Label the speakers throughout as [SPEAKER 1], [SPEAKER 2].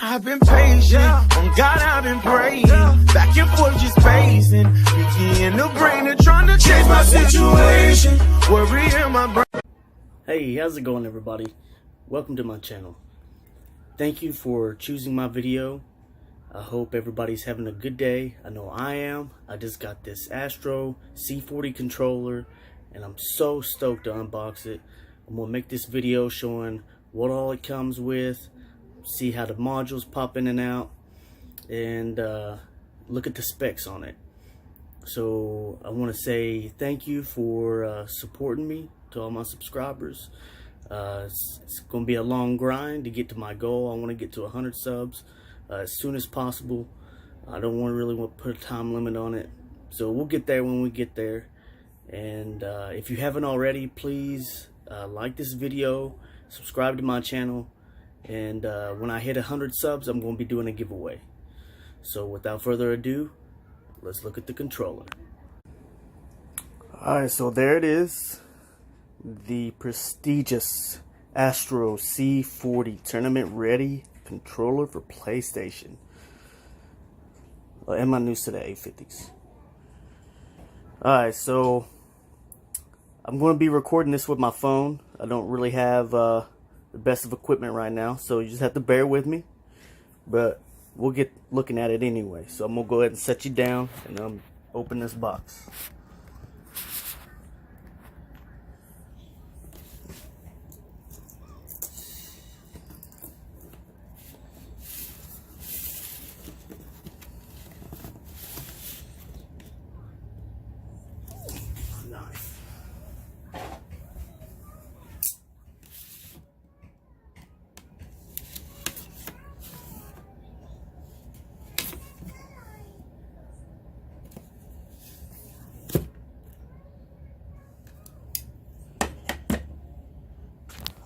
[SPEAKER 1] I've been patient, on God I've been praying, back and forth just pacing, Pinky in the brain and trying to change my situation, worry in my brain.
[SPEAKER 2] Hey, how's it going, everybody? Welcome to my channel. Thank you for choosing my video. I hope everybody's having a good day. I know I am. I just got this Astro C40 controller and I'm so stoked to unbox it. I'm gonna make this video showing what all it comes with, see how the modules pop in and out, and look at the specs on it. So I want to say thank you for supporting me, to all my subscribers. It's going to be a long grind to get to my goal. I want to get to 100 subs as soon as possible. I don't really want to put a time limit on it, so we'll get there when we get there. And if you haven't already, please like this video, subscribe to my channel, and when I hit 100 subs, I'm going to be doing a giveaway. So without further ado, let's look at the controller. Alright, so there it is. The prestigious Astro C40 tournament ready controller for PlayStation. And my new set of A50s. Alright, so I'm going to be recording this with my phone. I don't really have the best of equipment right now, so you just have to bear with me. But we'll get looking at it anyway. So I'm going to go ahead and set you down and open this box.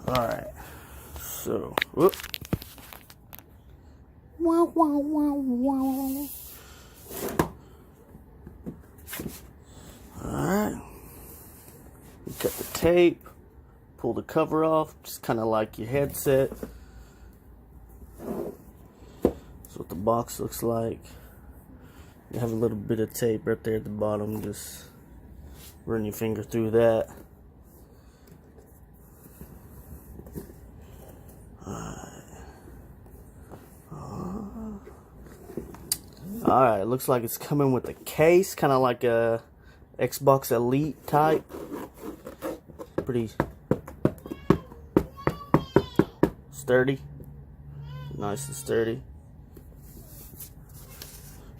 [SPEAKER 2] Alright, so, whoop. Wow, wow, wow, wow. Alright, you cut the tape, pull the cover off, just kind of like your headset. That's what the box looks like. You have a little bit of tape right there at the bottom, just run your finger through that. Alright, looks like it's coming with a case, kind of like a Xbox Elite type. Pretty sturdy. Nice and sturdy.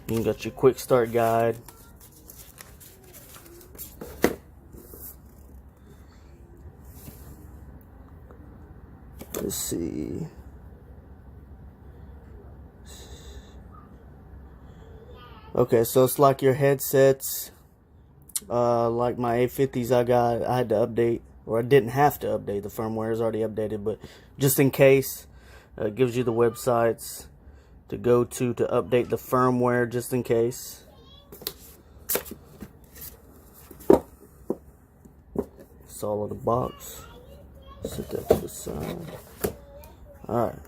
[SPEAKER 2] You got your quick start guide. Let's see. Okay, so it's like your headsets, like my A50s I had to update, or I didn't have to update, the firmware is already updated, but just in case, it gives you the websites to go to update the firmware, just in case. It's all in the box. Set that to the side. Alright,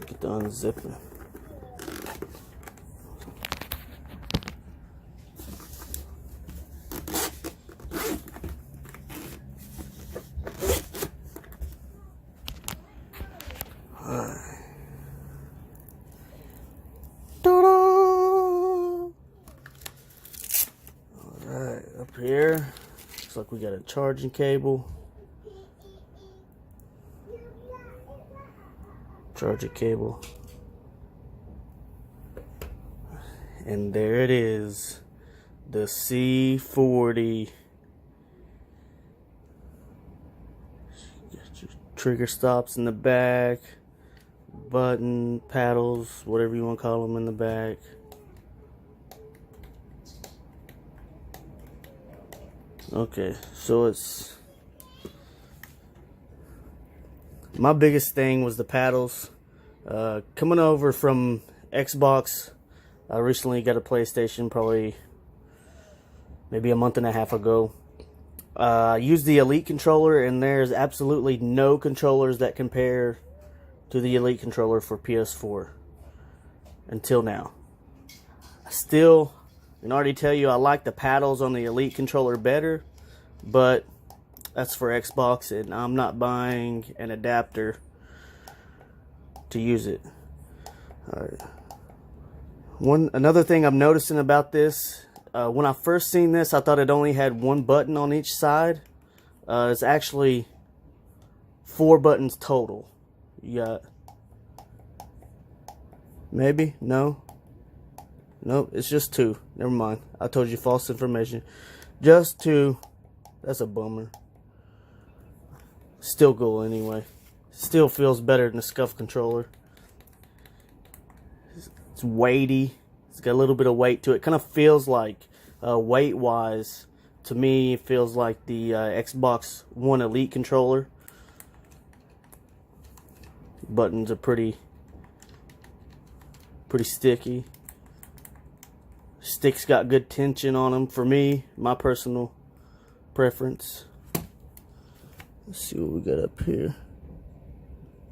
[SPEAKER 2] get the unzipping. Alright, up here, looks like we got a charging cable. Charger cable. And there it is. The C40. Got your trigger stops in the back. Button, paddles, whatever you want to call them in the back. Okay, so it's... My biggest thing was the paddles. Coming over from Xbox, I recently got a PlayStation, probably maybe a month and a half ago. I used the Elite controller, and there's absolutely no controllers that compare to the Elite controller for PS4 until now. I still can already tell you I like the paddles on the Elite controller better, but that's for Xbox, and I'm not buying an adapter to use it. Alright. Another thing I'm noticing about this, when I first seen this, I thought it only had one button on each side. It's actually 4 buttons total. You got, maybe? No? Nope, it's just 2. Never mind. I told you false information. Just 2. That's a bummer. Still cool anyway. Still feels better than the Scuff controller. It's weighty. It's got a little bit of weight to it. Kind of feels like, weight-wise, to me, it feels like the Xbox One Elite controller. Buttons are pretty sticky. Sticks got good tension on them for me, my personal preference. Let's see what we got up here.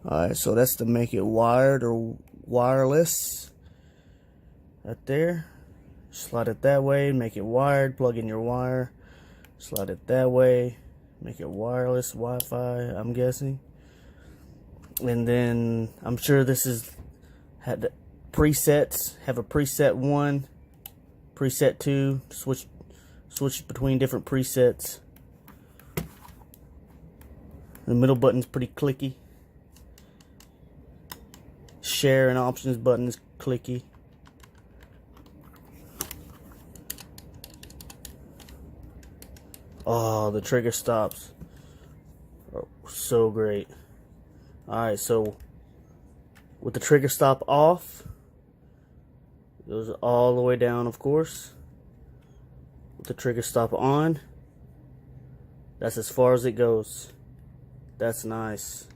[SPEAKER 2] Alright, so that's to make it wired or wireless. Right there. Slide it that way, make it wired, plug in your wire. Slide it that way, make it wireless, Wi-Fi, I'm guessing. And then I'm sure this is had presets. Have a preset 1, preset 2. Switch between different presets. The middle button's pretty clicky. Share and options button is clicky. Oh, the trigger stops are so great. Alright, so with the trigger stop off, it goes all the way down, of course. With the trigger stop on, that's as far as it goes. That's nice.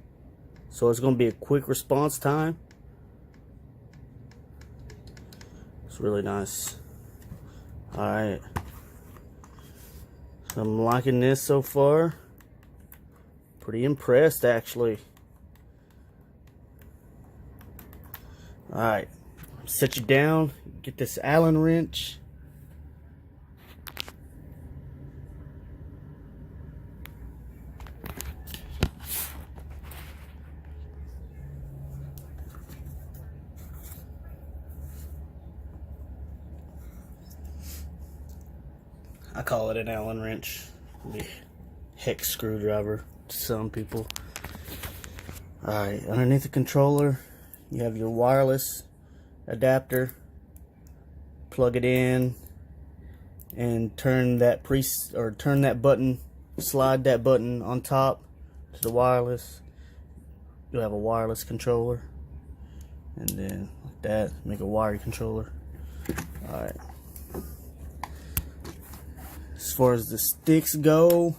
[SPEAKER 2] So it's going to be a quick response time. It's really nice. Alright. So I'm liking this so far. Pretty impressed, actually. Alright. Set you down. Get this Allen wrench. I call it an Allen wrench. The hex screwdriver to some people. Alright, underneath the controller, you have your wireless adapter. Plug it in and turn that button, slide that button on top to the wireless. You'll have a wireless controller. And then like that, make a wired controller. Alright. As far as the sticks go,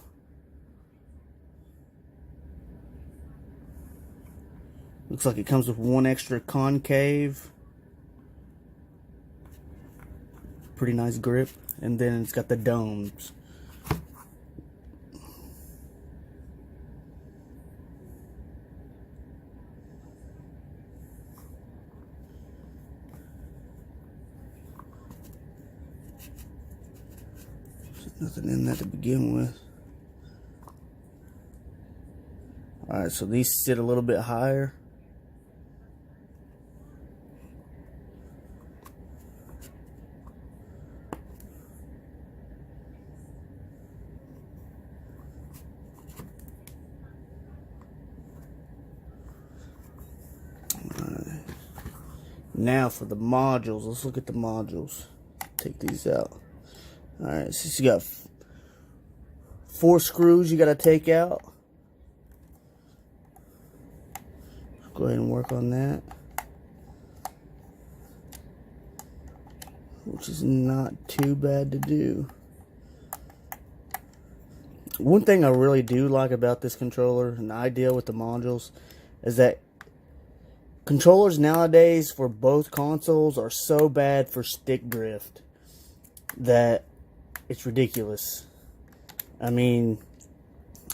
[SPEAKER 2] looks like it comes with one extra concave. Pretty nice grip. And then it's got the domes. Nothing in that to begin with. Alright, so these sit a little bit higher. Alright. Now for the modules. Let's look at the modules. Take these out. Alright, so you got 4 screws you got to take out. Go ahead and work on that. Which is not too bad to do. One thing I really do like about this controller, and the idea with the modules, is that controllers nowadays for both consoles are so bad for stick drift that it's ridiculous. I mean,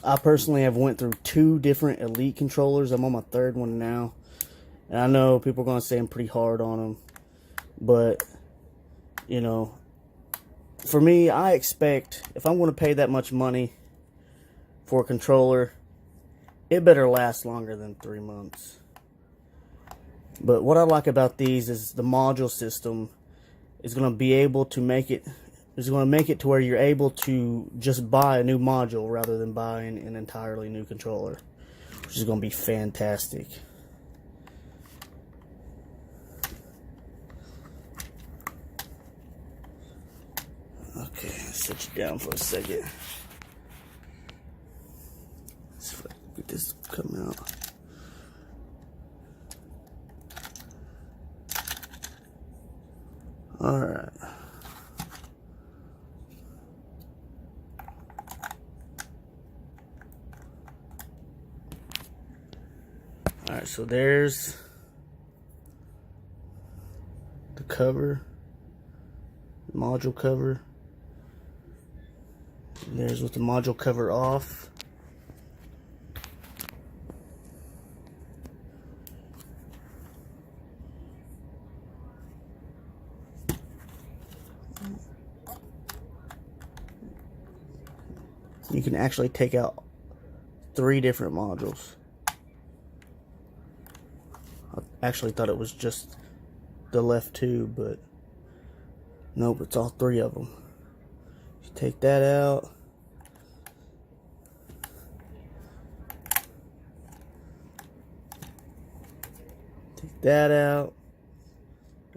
[SPEAKER 2] I personally have went through 2 different Elite controllers. I'm on my 3rd one now. And I know people are going to say I'm pretty hard on them, but, you know, for me, I expect, if I'm going to pay that much money for a controller, it better last longer than 3 months. But what I like about these is the module system is going to be able to make it, is going to make it to where you're able to just buy a new module rather than buying an entirely new controller, which is going to be fantastic. Okay, let's set you down for a second. Let's see if I can get this to come out. Alright. Alright, so there's the cover, module cover. And there's with the module cover off. You can actually take out 3 different modules. I actually thought it was just the left 2, but nope, it's all 3 of them. You take that out. Take that out.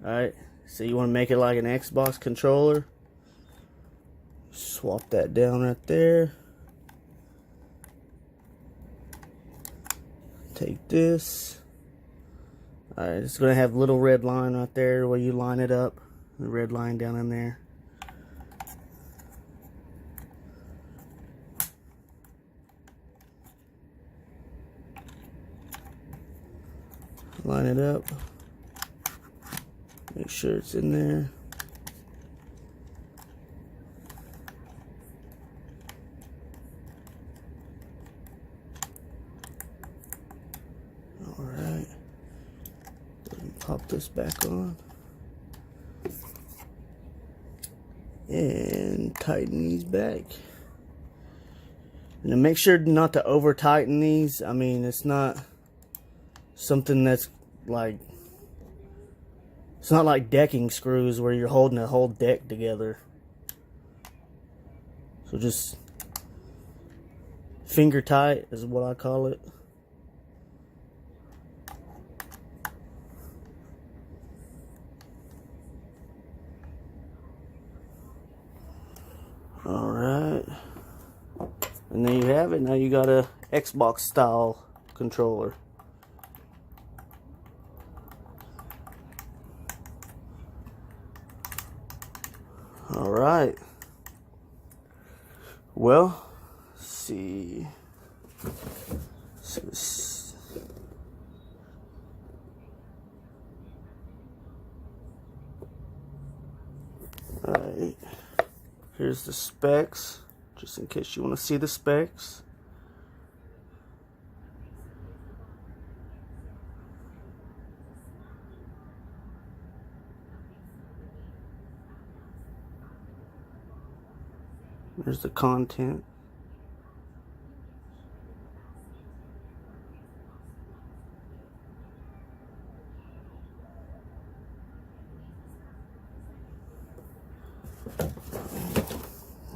[SPEAKER 2] Alright, so you want to make it like an Xbox controller. Swap that down right there. Take this. Alright, it's going to have a little red line right there where you line it up. The red line down in there. Line it up. Make sure it's in there. Alright. Pop this back on. And tighten these back. And make sure not to over tighten these. I mean, it's not something that's like, it's not like decking screws where you're holding a whole deck together. So just finger tight is what I call it. Alright. And there you have it. Now you got a Xbox style controller. Alright. Well, let's see. Alright. Here's the specs, just in case you want to see the specs. There's the content.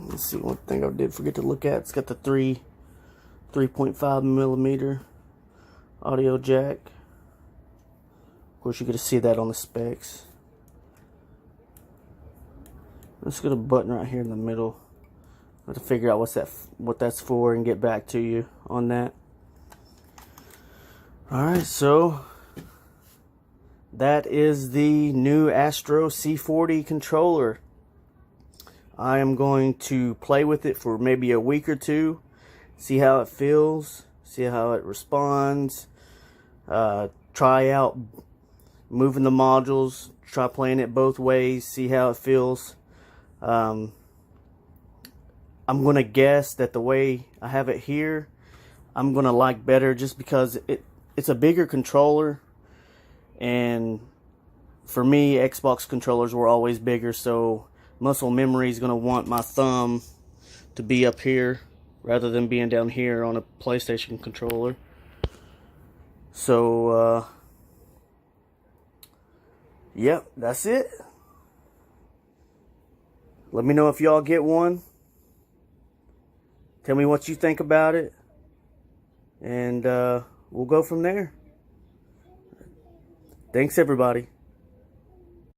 [SPEAKER 2] Let's see, one thing I did forget to look at. It's got the 3.5 millimeter audio jack. Of course, you get to see that on the specs. Let's get a button right here in the middle. I have to figure out what that's for and get back to you on that. Alright, so that is the new Astro C40 controller. I am going to play with it for maybe a week or two, see how it feels, see how it responds, try out moving the modules, try playing it both ways, see how it feels. I'm going to guess that the way I have it here, I'm going to like better just because it's a bigger controller. And for me, Xbox controllers were always bigger, so muscle memory is going to want my thumb to be up here rather than being down here on a PlayStation controller. So, yep, that's it. Let me know if y'all get one. Tell me what you think about it. And we'll go from there. Thanks, everybody.